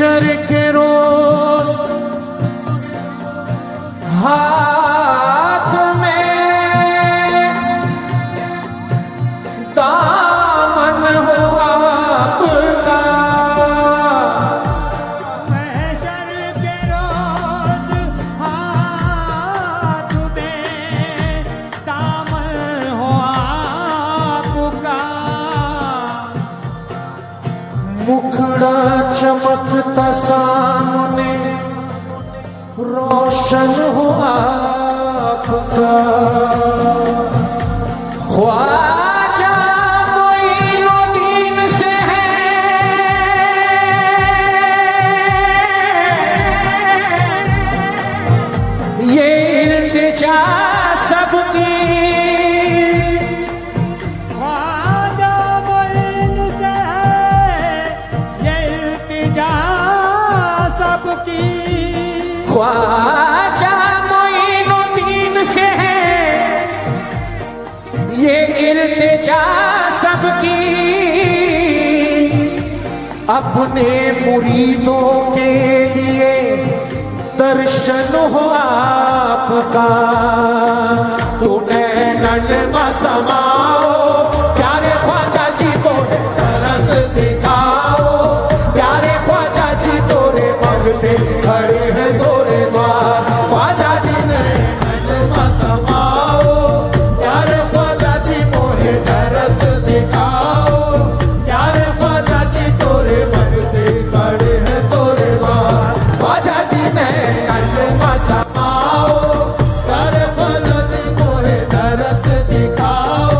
महशर के रोज हाथ में दामन हो आपका। महशर के रोज हाथ में दामन हो आपका। मुखड़ा चमकता सामने रोशन हो आपका। ख्वाजा मोइनुद्दीन से है ये इल्तिजा सबकी। ख्वाजा मोइन से है ये इल्तिजा सबकी। ख्वाजा मोइनुद्दीन से है ये इल्तिजा सबकी। अपने मुरीदों के लिए दर्शन हो आपका। तो नैनन में समाओ प्यारे ख्वाजा जी को तरस दिखाओ। प्यारे ख्वाजा जी तोरे मंगते खड़े हैं तोरे द्वार। ख्वाजा जी नैनन में समाओ प्यारे ख्वाजा जी मोहे तरस दिखाओ। प्यारे ख्वाजा जी तोरे मंगते खड़े हैं तोरे द्वार। ख्वाजा जी नैनन में समाओ प्यारे ख्वाजा जी मोहे तरस दिखाओ।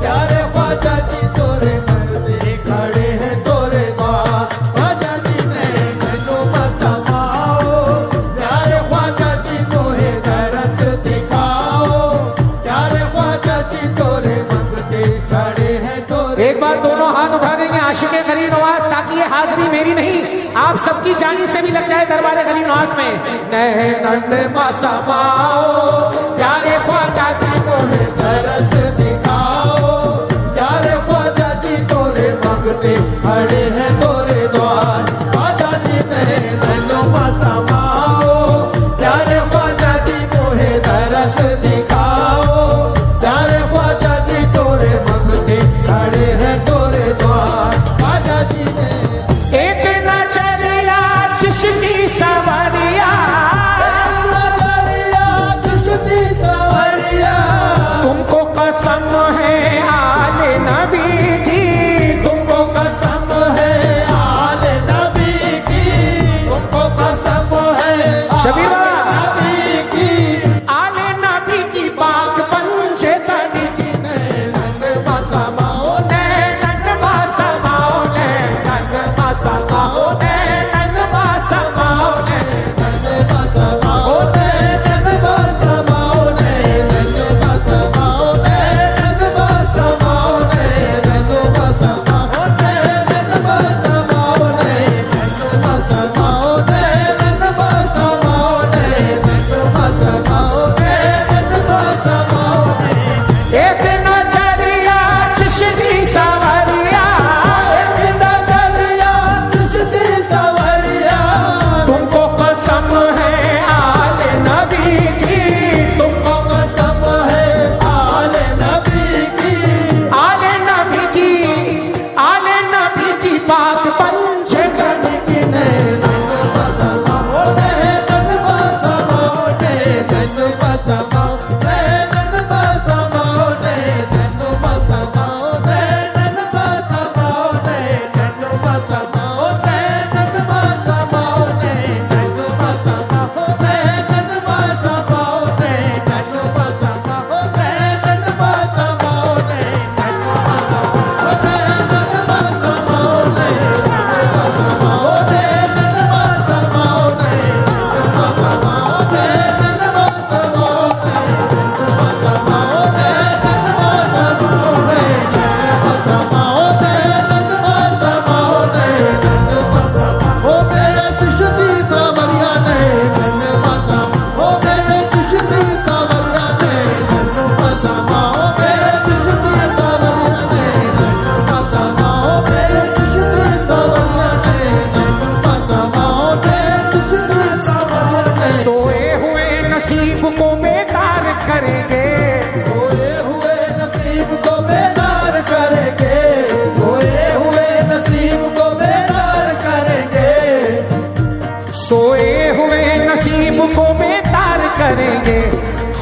प्यारे ख्वाजा जी तोरे मंगते खड़े हैं तोरे द्वार। ख्वाजा जी नैनन में समाओ प्यारे ख्वाजा जी मोहे तरस दिखाओ। प्यारे ख्वाजा जी तोरे मंगते खड़े हैं तोरे। एक बार दोनों हाथ उठा देंगे आशिक़े गरीब नवाज, ताकि ये हाजिरी मेरी नहीं आप सबकी जानी से भी लग जाए दरबारे गरीब नवाज में। नैनन में समाओ प्यारे ख्वाजा जी मोहे तरस दिखाओ। प्यारे ख्वाजा जी तोरे मंगते खड़े हैं तोरे द्वार। ख्वाजा जी नैनन में समाओ प्यारे ख्वाजा जी मोहे तरस दिखाओ। प्यारे ख्वाजा जी तोरे मंगते खड़े हैं तोरे द्वार। ख्वाजा जी ने एक नजरिया चिश्ती सवरिया। चिश्ती सवरिया तुमको कसम है आले नबी की। तुमको कसम है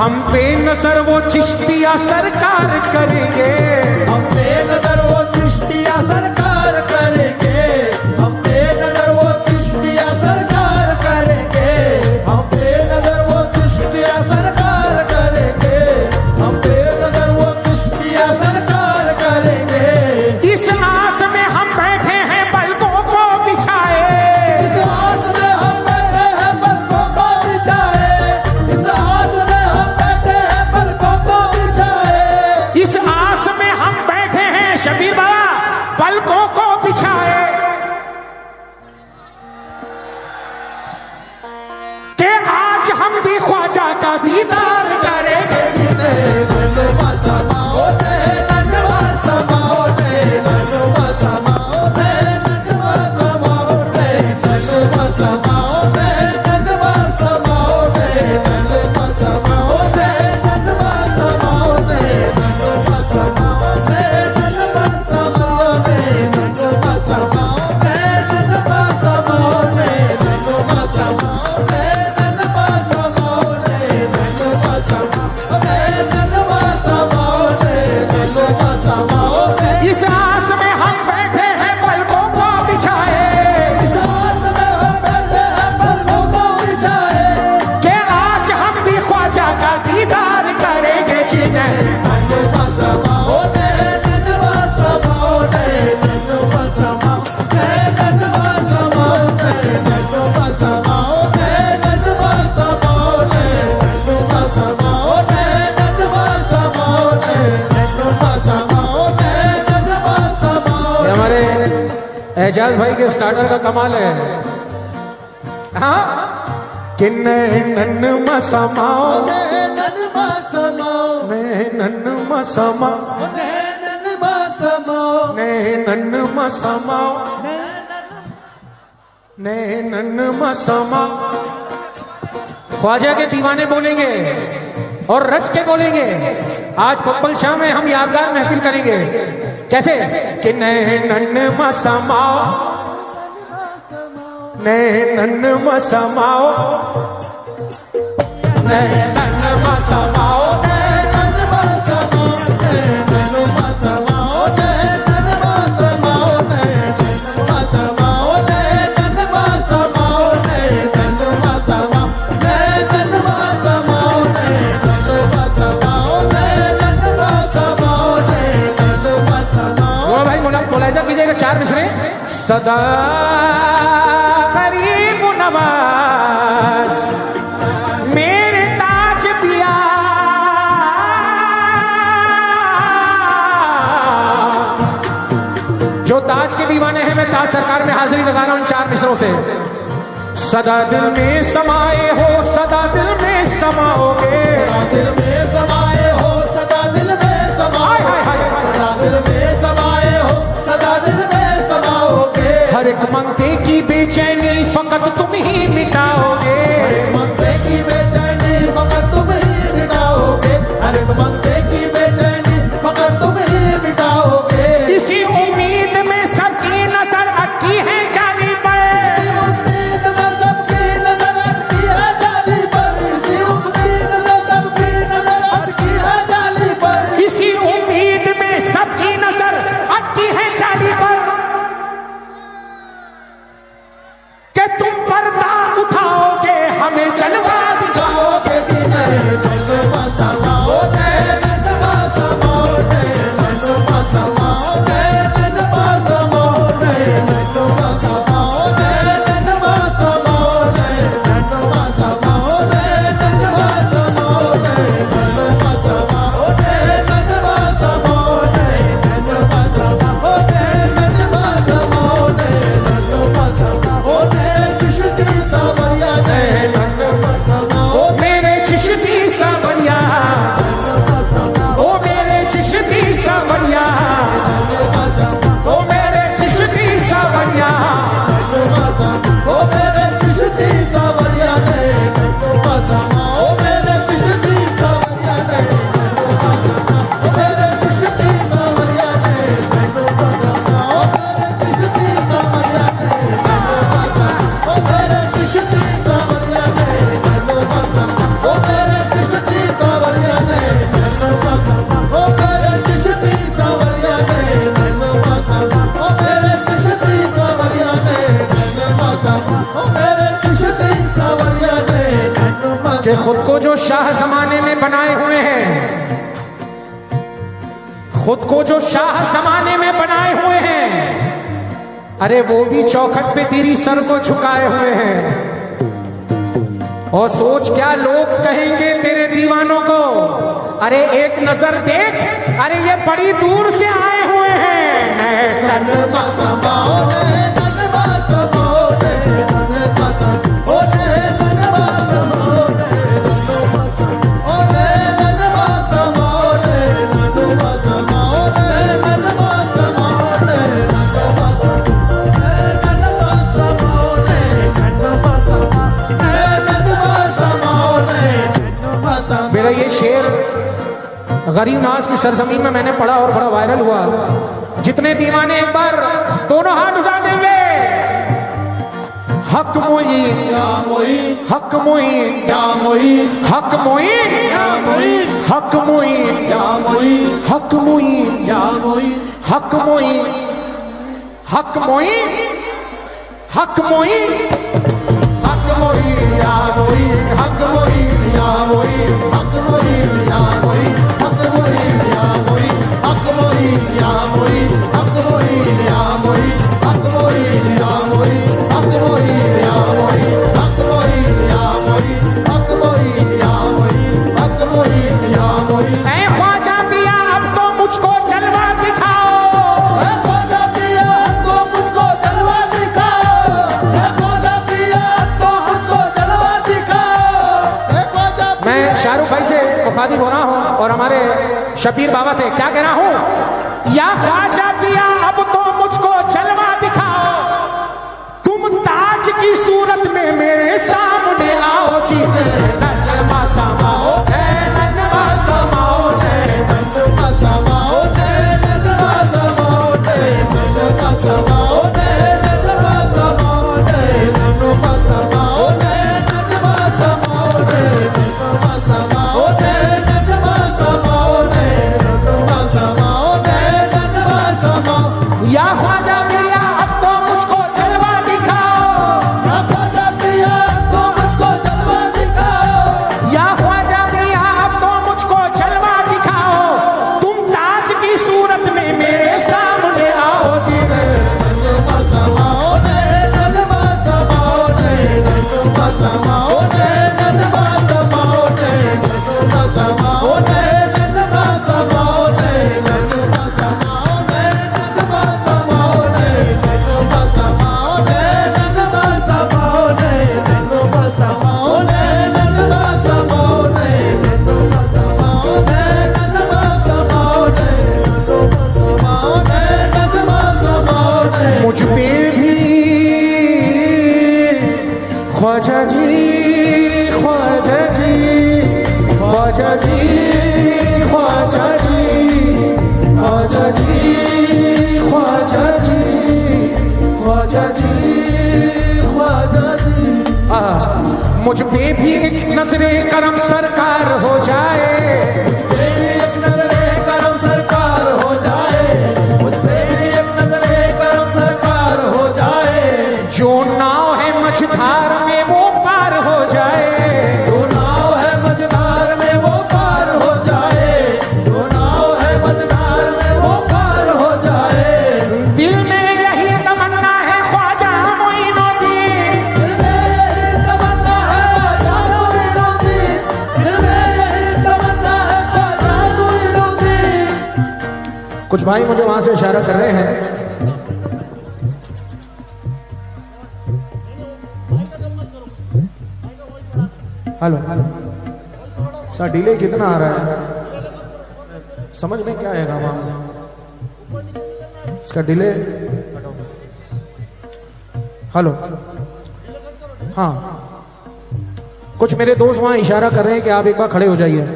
हम पे नजर वो चिश्तिया सरकार करेंगे, हम पे नजर वो चिश्तिया सरकार करेंगे, हम पे नजर वो चिश्तिया सरकार करेंगे, हम पे नजर वो चिश्तिया सरकार करेंगे, हम पे नजर वो चिश्तिया सरकार करेंगे। इस आस में हम बैठे हैं पलकों को बिछाए, इस आस में हम बैठे हैं पलकों को बिछाए, इस आस में हम बैठे हैं पलकों को बिछाए, इस आस में हम बैठे हैं शबीर बाबा पलकों को बिछाए कि आज हम भी ख्वाजा का दीदार करेंगे। इस आस में हम बैठे हैं पलकों को बिछाए कि आज हम भी ख्वाजा का दीदार करेंगे जिन्हें। हमारे एजाज भाई के स्टार्टर का कमाल है, हाँ कि नैनन मसमाओ, नैनन मसमाओ, नैनन मसमाओ। ख्वाजा के दीवाने बोलेंगे और रच के बोलेंगे। आज पप्पल शाह में हम यादगार महफिल करेंगे। कैसे कि नैनन मसमाओ, नैनन मसमाओ, नैनन मसमाओ, नैनन मसमाओ, नैनन मसमाओ, नैनन मसमाओ, नैनन मसमाओ, नैनन मसमाओ, नैनन मसमाओ, नैनन मसमाओ, नैनन मसमाओ, नैनन मसमाओ, नैनन मसमाओ। वो भाई मुलाहिजा कीजिएगा, 4 मिसरे। सदा गरीब नवाज मेरे ताज पिया, जो ताज के दीवाने हैं, मैं ताज सरकार में हाजिरी लगा रहा हूं 4 मिसरों से। सदा दिल में समाए हो, सदा दिल में समाओगे, दिल में समाए हो, सदा दिल में समाओगे, सदा दिल में समाए हो, सदा दिल में समाओगे। हर एक मंगते की बेचैनी फकत तुम ही मिटाओगे, हर एक मंगते की बेचैनी फकत तुम ही मिटाओगे, हर एक मंगते की बेचैनी फकत तुम ही मिटाओगे। इसी उम्मीद में सबकी नजर अटकी है जाली पर, इसी उम्मीद में सबकी नजर अटकी है जाली पर, इसी उम्मीद में सबकी नजर अटकी है जाली पर, इसी उम्मीद में सबकी नजर अटकी है जाली पर कि तुम पर्दा उठाओगे कि खुद को जो शाह जमाने में बनाए हुए हैं, खुद को जो शाह जमाने में बनाए हुए हैं, अरे वो भी चौखट पे तेरी सर को झुकाए हुए हैं। और सोच क्या लोग कहेंगे तेरे दीवानों को, अरे एक नजर देख, अरे ये बड़ी दूर से आए हुए हैं। मेरा ये शेर गरीब नाज की सरजमीन में मैंने पढ़ा और बड़ा वायरल हुआ। जितने दीवाने एक बार दोनों हाथ उठा देंगे, हक मोइन या मोइन, हक मोइन या मोइन, हक मोइन या मोइन, हक मोइन या मोइन, हक मोइन या मोइन, हक मोइन, हक मोइन, हक मोइन, हक मोइन या मोइन, हक मोइन या मोइन, हक मोइन या मोइन, हक मोइन या मोइन, हक मोइन या मोइन, हक मोइन या मोइन, हक मोइन या मोइन, हक मोइन या मोइन, हक मोइन या मोइन, हक मोइन या मोइन, हक मोइन या मोइन। ऐ ख्वाजा पिया अब तो मुझको जलवा दिखाओ, ऐ ख्वाजा पिया अब तो मुझको जलवा दिखाओ, ऐ ख्वाजा पिया अब तो मुझको जलवा दिखाओ, ऐ ख्वाजा। मैं शाहरुख भाई से मुखातिब हो रहा हूँ और हमारे शबीर बाबा से क्या कह रहा हूँ, या ख्वाजा पिया अब तो मुझको जलवा दिखाओ, तुम ताज की सूरत में मेरे सामने आओ जी। नन्मा समाओ नन्मा समाओ नन्मा समाओ नन्मा समाओ नन्मा समाओ नन्मा समाओ नन्मा समाओ नन्मा समाओ नन्मा समाओ नन्मा समाओ नन्मा समाओ नन्मा समाओ। या ख्वाजा पिया अब तो मुझको जलवा दिखाओ, या ख्वाजा पिया अब तो मुझको जलवा दिखाओ, या ख्वाजा पिया अब तो मुझको जलवा दिखाओ, तुम ताज की सूरत में मेरे सामने आओ जी। नन्मा समाओ नन्मा समाओ नन्मा समाओ नन्मा समाओ नन्मा समाओ नन्मा समाओ नन्मा समाओ नन्मा समाओ नन्मा समाओ नन्मा समाओ नन्मा समाओ नन्मा समाओ नन्मा समाओ नन्मा समाओ नन्मा समाओ। मुझ पे भी ख्वाजा जी, ख्वाजा जी, ख्वाजा जी, ख्वाजा जी, ख्वाजा जी, ख्वाजा जी, ख्वाजा जी, ख्वाजा जी। मुझ पे भी एक नजरे करम सरकार हो जाए, मुझ पे भी एक नजरे करम सरकार हो जाए, मुझ पे भी एक नजरे करम सरकार हो जाए, जो नाव है मझधार में वो पार हो जाए, जो नाव है मझधार में वो पार हो जाए, जो नाव है मझधार में वो पार हो जाए। दिल में यही तमन्ना है ख्वाजा मोइनुद्दीन, दिल में यही तमन्ना है ख्वाजा मोइनुद्दीन, दिल में यही तमन्ना है ख्वाजा मोइनुद्दीन। कुछ भाई मुझे वहां से इशारा कर रहे हैं, हेलो सर, डिले कितना आ रहा है, समझ में क्या आएगा वहां इसका डिले। हेलो हाँ, कुछ मेरे दोस्त वहां इशारा कर रहे हैं कि आप एक बार खड़े हो जाइए,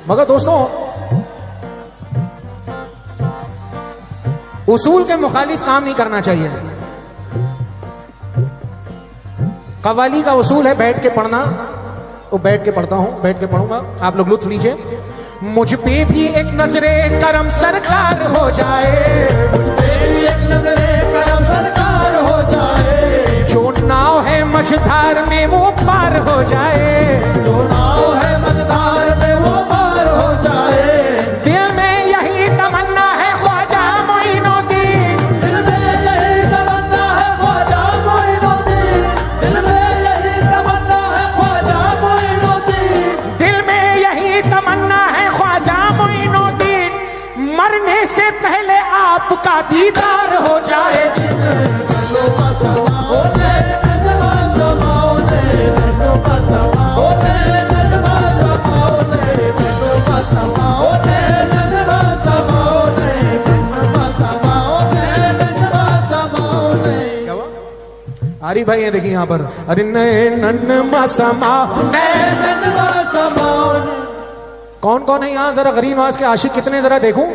मगर दोस्तों उसूल के मुखालिफ काम नहीं करना चाहिए। कव्वाली का उसूल है बैठ के पढ़ना, वो बैठ के पढ़ता हूं, बैठ के पढ़ूंगा, आप लोग लुत्फ लीजिए। मुझ पे भी एक नजरे करम सरकार हो जाए, मुझ पे भी एक नजरे करम सरकार हो जाए, जो नाव है मझधार में वो पार हो जाए, जो नाव दीदार हो जाए जिन्हें आरी भाई है देखिए यहाँ पर, अरे नैनन मसमा कौन कौन है यहाँ, जरा गरीब नवाज के आशिक कितने जरा देखूं।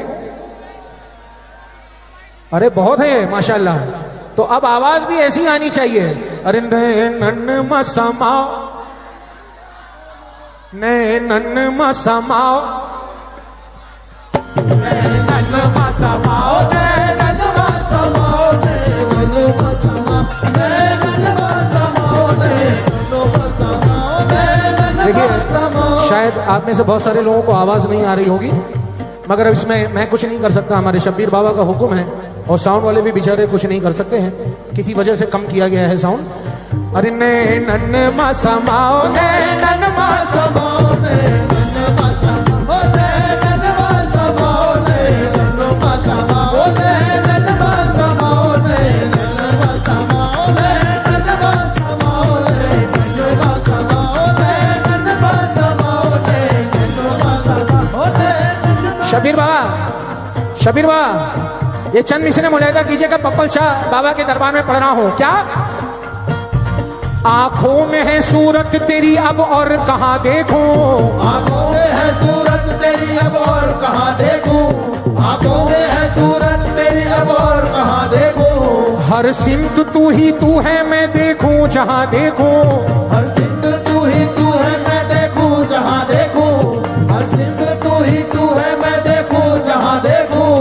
अरे बहुत है माशाल्लाह। तो अब आवाज भी ऐसी आनी चाहिए, अरे नैनन मसमा नैनन मसमा नैनन मसमा नैनन मसमा देखिए शायद आप में से बहुत सारे लोगों को आवाज नहीं आ रही होगी, मगर अब इसमें मैं कुछ नहीं कर सकता, हमारे शब्बीर बाबा का हुक्म है और साउंड वाले भी बेचारे कुछ नहीं कर सकते हैं, किसी वजह से कम किया गया है साउंड। अरे नैनन मसमाओ नैनन मसमाओ नैनन मसमाओ नैनन मसमाओ नैनन मसमाओ नैनन मसमाओ नैनन मसमाओ नैनन मसमाओ नैनन मसमाओ नैनन मसमाओ नैनन। शबीर बाबा ये चंद मिसरे मुलाहिदा कीजिएगा, पप्पल शाह बाबा के दरबार में पढ़ रहा हूं। क्या आंखों में है सूरत तेरी अब और कहां देखूं, आंखों में है सूरत तेरी अब और कहां देखूं, आंखों में है सूरत तेरी अब और कहां देखूं। हर सिमत तू ही तू है मैं देखूं जहां देखूं, हर सिमत तू ही तू है मैं देखूं जहां देखूं, हर सिमत तू ही तू है मैं देखूं जहां देखूं।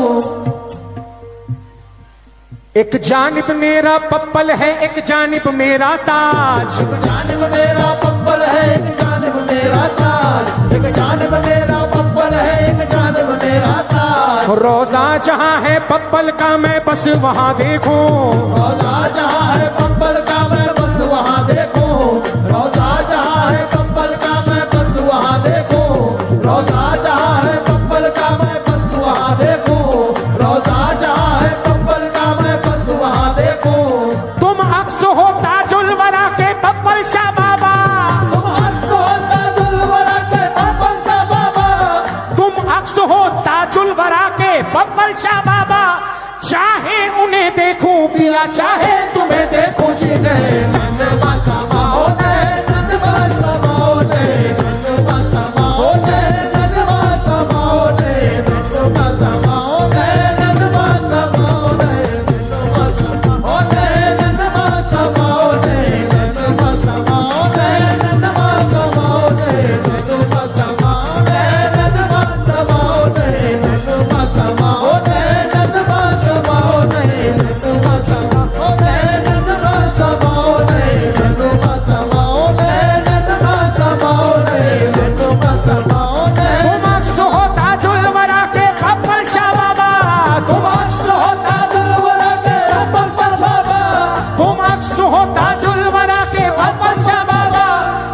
एक जानिब मेरा पप्पल है एक जानिब मेरा ताज, एक जानिब मेरा पप्पल है एक जानिब मेरा ताज, एक जानिब मेरा पप्पल है एक जानिब मेरा ताज। रोजा जहां है पप्पल का मैं बस वहां देखूं, रोजा जहां है पप्पल का मैं बस वहां देखूं, रोजा जहां है पप्पल का मैं बस वहां देखूं, रोजा जहां है पप्पल का मैं बस वहां देखूं, रोजा जहां है पप्पल का मैं बस वहां देखूं। तुम अक्स हो ताजुल वरा के पप्पल शाह बाबा, तुम अक्स हो ताजुल वरा के पप्पल शाह बाबा, तुम अक्स हो ताजुल वरा के पप्पल शाह बाबा। चाहे उन्हें देखूं पिया चाहे तुम्हें देखूं जी नैनन मसमाओ नैनन मसमाओ नैनन मसमाओ नैनन मसमाओ नैनन मसमाओ नैनन मसमाओ नैनन मसमाओ नैनन मसमाओ नैनन मसमाओ नैनन मसमाओ नैनन मसमाओ नैनन मसमाओ नैनन मसमाओ नैनन मसमाओ नैनन मसमाओ नैनन मसमाओ नैनन मसमाओ नैनन मसमाओ नैनन मसमाओ तुम अक्स हो ताजुल वरा के पप्पल शाह बाबा, तुम अक्स हो ताजुल वरा के पप्पल शाह बाबा, तुम अक्स हो ताजुल वरा के पप्पल शाह बाबा।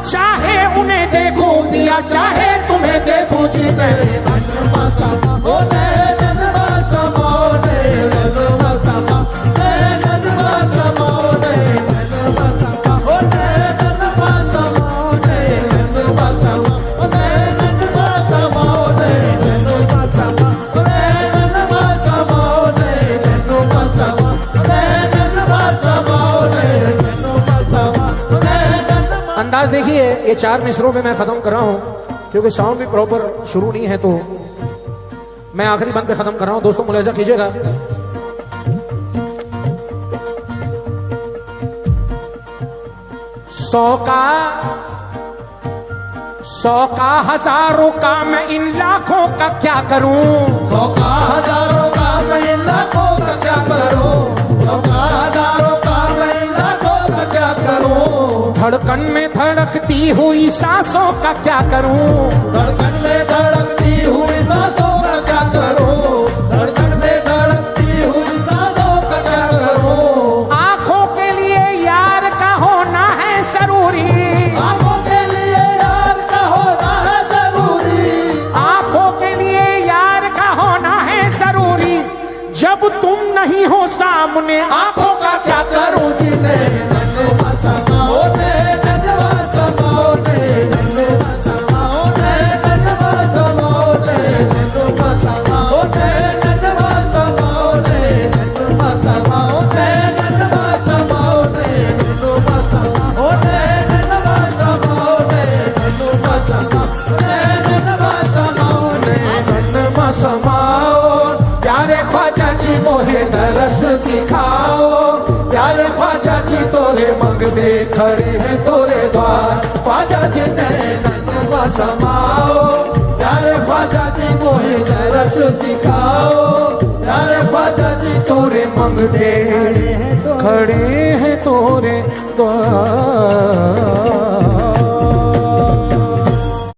चाहे उन्हें देखूं पिया चाहे तुम्हें देखूं जी नैनन मसमाओ नैनन मसमाओ नैनन मसमाओ नैनन मसमाओ नैनन मसमाओ नैनन मसमाओ नैनन मसमाओ नैनन मसमाओ नैनन मसमाओ नैनन मसमाओ नैनन मसमाओ नैनन मसमाओ नैनन मसमाओ नैनन। अंदाज देखिए, ये 4 मिसरों में मैं खत्म कर रहा हूं क्योंकि साउंड भी प्रॉपर शुरू नहीं है, तो मैं आखिरी बंद पे खत्म कर रहा हूं। दोस्तों मुलाहिजा कीजिएगा, सौ का हजारों का मैं इन लाखों का क्या करूं, 100 का हजारों का मैं इन लाखों का क्या करूं, 100 का हजारों का मैं इन लाखों का क्या करूं। धड़कन में धड़कती हुई सांसों का क्या करूं, धड़कन में धड़कती हुई सांसों का क्या करूं, धड़कन में धड़कती हुई सांसों का क्या करूं। आंखों के लिए यार का होना है जरूरी, आंखों के लिए यार का होना है जरूरी, आंखों के लिए यार का होना है जरूरी। जब तुम नहीं अपने आंखों का क्या करूं जी नन्नुमा समाओ ने नन्नुमा समाओ ने नन्नुमा समाओ ने नन्नुमा समाओ ने नन्नुमा समाओ ने नन्नुमा समाओ ने नन्नुमा समाओ ने नन्नुमा समाओ ने नन्नुमा समाओ ने नन्नुमा समाओ ने नन्नुमा समाओ ने नन्नुमा समाओ ने नन्मा समाओ प्यारे ख्वाजा जी मोहे दरस दिखाओ प्यारे ख्वाजा जी तोरे मंगते खड़े हैं तोरे द्वार ख्वाजा जी ने नन्मा समाओ प्यारे ख्वाजा जी मोहे दरस दिखाओ प्यारे ख्वाजा जी तोरे मंगते खड़े हैं तोरे द्वार